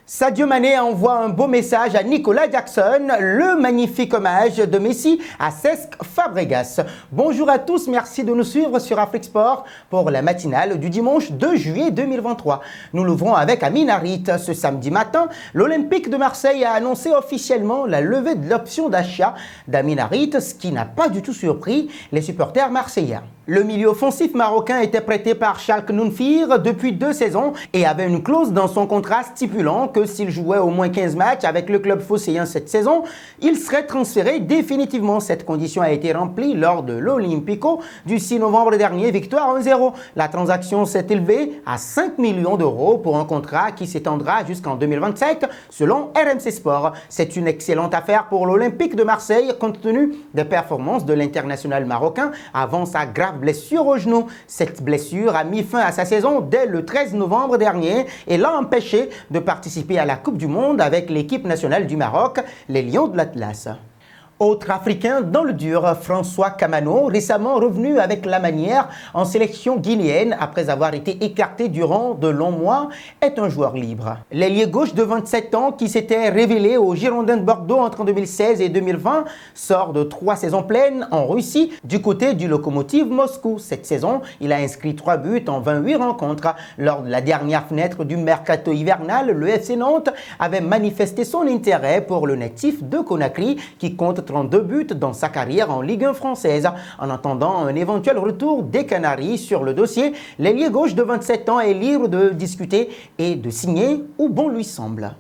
Sadio Mané envoie un beau message à Nicolas Jackson, le magnifique hommage de Messi à Cesc Fabregas. Bonjour à tous, merci de nous suivre sur Afrique Sport pour la matinale du dimanche 2 juillet 2023. Nous l'ouvrons avec Amin Harit. Ce samedi matin, l'Olympique de Marseille a annoncé officiellement la levée de l'option d'achat d'Amin Harit, ce qui n'a pas du tout surpris les supporters marseillais. Le milieu offensif marocain était prêté par Schalke 04 depuis 2 saisons et avait une clause dans son contrat stipulant que s'il jouait au moins 15 matchs avec le club phocéen cette saison, il serait transféré définitivement. Cette condition a été remplie lors de l'Olympico du 6 novembre dernier, victoire 1-0. La transaction s'est élevée à 5 millions d'euros pour un contrat qui s'étendra jusqu'en 2027 selon RMC Sport. C'est une excellente affaire pour l'Olympique de Marseille compte tenu des performances de l'international marocain avant sa grave blessure au genou. Cette blessure a mis fin à sa saison dès le 13 novembre dernier et l'a empêché de participer à la Coupe du Monde avec l'équipe nationale du Maroc, les Lions de l'Atlas. Autre Africain dans le dur, François Kamano, récemment revenu avec la manière en sélection guinéenne après avoir été écarté durant de longs mois, est un joueur libre. L'ailier gauche de 27 ans qui s'était révélé aux Girondins de Bordeaux entre 2016 et 2020 sort de 3 saisons pleines en Russie du côté du Lokomotiv Moscou. Cette saison, il a inscrit 3 buts en 28 rencontres. Lors de la dernière fenêtre du mercato hivernal, le FC Nantes avait manifesté son intérêt pour le natif de Conakry qui compte 32 buts dans sa carrière en Ligue 1 française. En attendant un éventuel retour des Canaries sur le dossier, l'ailier gauche de 27 ans est libre de discuter et de signer où bon lui semble.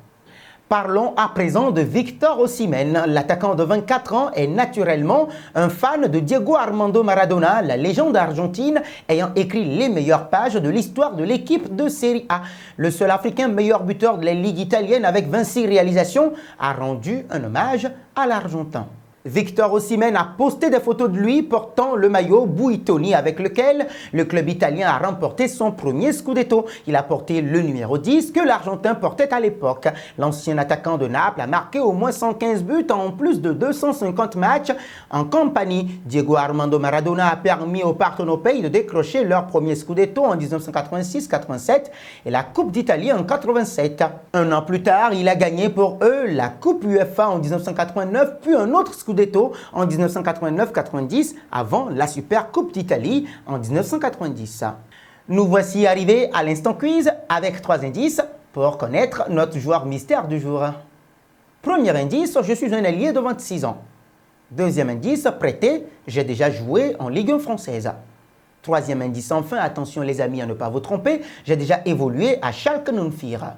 Parlons à présent de Victor Osimhen. L'attaquant de 24 ans est naturellement un fan de Diego Armando Maradona, la légende argentine ayant écrit les meilleures pages de l'histoire de l'équipe de Serie A. Le seul Africain meilleur buteur de la Ligue italienne avec 26 réalisations a rendu un hommage à l'Argentin. Victor Osimhen a posté des photos de lui portant le maillot Buitoni avec lequel le club italien a remporté son premier Scudetto. Il a porté le numéro 10 que l'Argentin portait à l'époque. L'ancien attaquant de Naples a marqué au moins 115 buts en plus de 250 matchs en compagnie. Diego Armando Maradona a permis aux Partenopei de décrocher leur premier Scudetto en 1986-87 et la Coupe d'Italie en 87. Un an plus tard, il a gagné pour eux la Coupe UEFA en 1989 puis un autre Scudetto en 1989-90 avant la Super Coupe d'Italie en 1990. Nous voici arrivés à l'instant quiz avec 3 indices pour connaître notre joueur mystère du jour. Premier indice, je suis un ailier de 26 ans. Deuxième indice, prêté, j'ai déjà joué en Ligue 1 française. Troisième indice, enfin, attention les amis à ne pas vous tromper, j'ai déjà évolué à Schalke 04.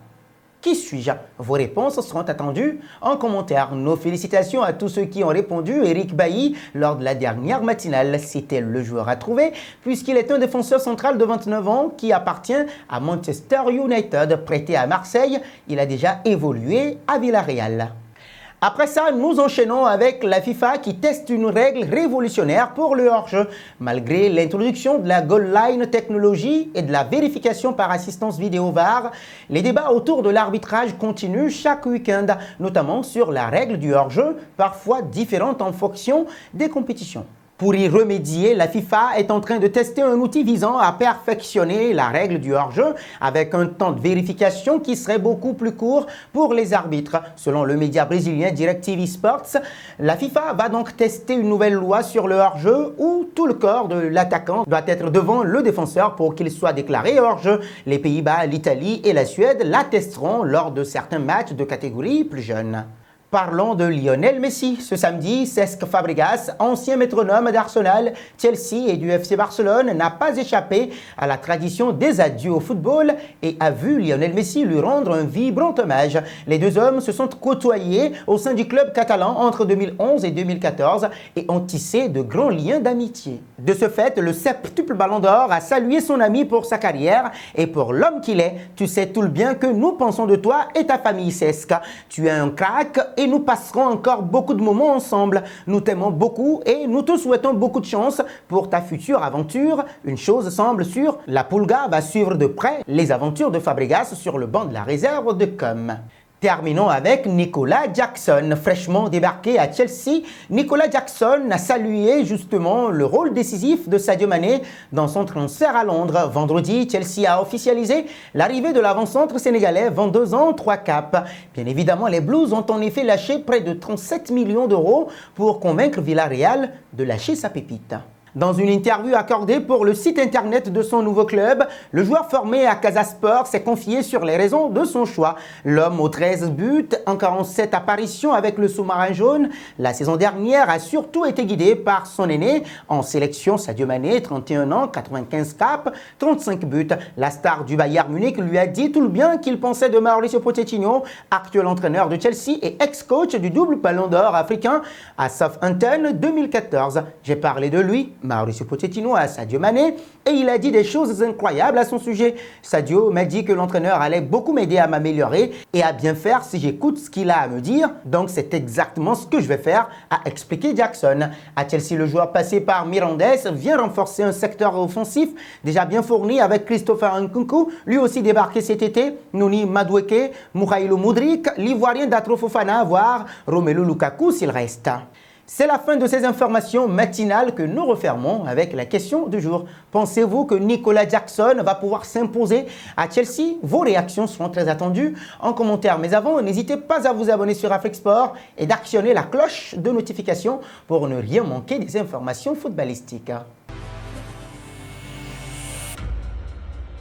Qui suis-je? Vos réponses seront attendues en commentaire. Nos félicitations à tous ceux qui ont répondu. Eric Bailly, lors de la dernière matinale, c'était le joueur à trouver puisqu'il est un défenseur central de 29 ans qui appartient à Manchester United. Prêté à Marseille, il a déjà évolué à Villarreal. Après ça, nous enchaînons avec la FIFA qui teste une règle révolutionnaire pour le hors-jeu. Malgré l'introduction de la goal line technologie et de la vérification par assistance vidéo VAR, les débats autour de l'arbitrage continuent chaque week-end, notamment sur la règle du hors-jeu, parfois différente en fonction des compétitions. Pour y remédier, la FIFA est en train de tester un outil visant à perfectionner la règle du hors-jeu avec un temps de vérification qui serait beaucoup plus court pour les arbitres. Selon le média brésilien DirecTV Sports, la FIFA va donc tester une nouvelle loi sur le hors-jeu où tout le corps de l'attaquant doit être devant le défenseur pour qu'il soit déclaré hors-jeu. Les Pays-Bas, l'Italie et la Suède la testeront lors de certains matchs de catégorie plus jeune. Parlons de Lionel Messi. Ce samedi, Cesc Fabregas, ancien métronome d'Arsenal, Chelsea et du FC Barcelone, n'a pas échappé à la tradition des adieux au football et a vu Lionel Messi lui rendre un vibrant hommage. Les deux hommes se sont côtoyés au sein du club catalan entre 2011 et 2014 et ont tissé de grands liens d'amitié. De ce fait, le septuple Ballon d'Or a salué son ami pour sa carrière et pour l'homme qu'il est. Tu sais tout le bien que nous pensons de toi et ta famille, Cesc. Tu es un crack et nous passerons encore beaucoup de moments ensemble. Nous t'aimons beaucoup et nous te souhaitons beaucoup de chance pour ta future aventure. Une chose semble sûre, la Pulga va suivre de près les aventures de Fabregas sur le banc de la réserve de Com. Terminons avec Nicolas Jackson. Fraîchement débarqué à Chelsea, Nicolas Jackson a salué justement le rôle décisif de Sadio Mané dans son transfert à Londres. Vendredi, Chelsea a officialisé l'arrivée de l'avant-centre sénégalais, 22 ans, 3 caps. Bien évidemment, les Blues ont en effet lâché près de 37 millions d'euros pour convaincre Villarreal de lâcher sa pépite. Dans une interview accordée pour le site internet de son nouveau club, le joueur formé à Casa Sport s'est confié sur les raisons de son choix. L'homme aux 13 buts en 47 apparitions avec le sous-marin jaune la saison dernière a surtout été guidé par son aîné en sélection Sadio Mané, 31 ans, 95 caps, 35 buts. La star du Bayern Munich lui a dit tout le bien qu'il pensait de Mauricio Pochettino, actuel entraîneur de Chelsea et ex-coach du double ballon d'or africain à Southampton 2014. J'ai parlé de lui, Mauricio Pochettino, à Sadio Mané, et il a dit des choses incroyables à son sujet. Sadio m'a dit que l'entraîneur allait beaucoup m'aider à m'améliorer et à bien faire si j'écoute ce qu'il a à me dire. Donc c'est exactement ce que je vais faire, a expliqué Jackson. À Chelsea, le joueur passé par Mirandés vient renforcer un secteur offensif déjà bien fourni avec Christopher Nkunku, lui aussi débarqué cet été, Noni Madueke, Mouhaïlou Moudrik, l'Ivoirien Datro Fofana, voire Romelu Lukaku s'il reste. C'est la fin de ces informations matinales que nous refermons avec la question du jour. Pensez-vous que Nicolas Jackson va pouvoir s'imposer à Chelsea? Vos réactions seront très attendues en commentaire. Mais avant, n'hésitez pas à vous abonner sur Afrique-Sport et d'actionner la cloche de notification pour ne rien manquer des informations footballistiques.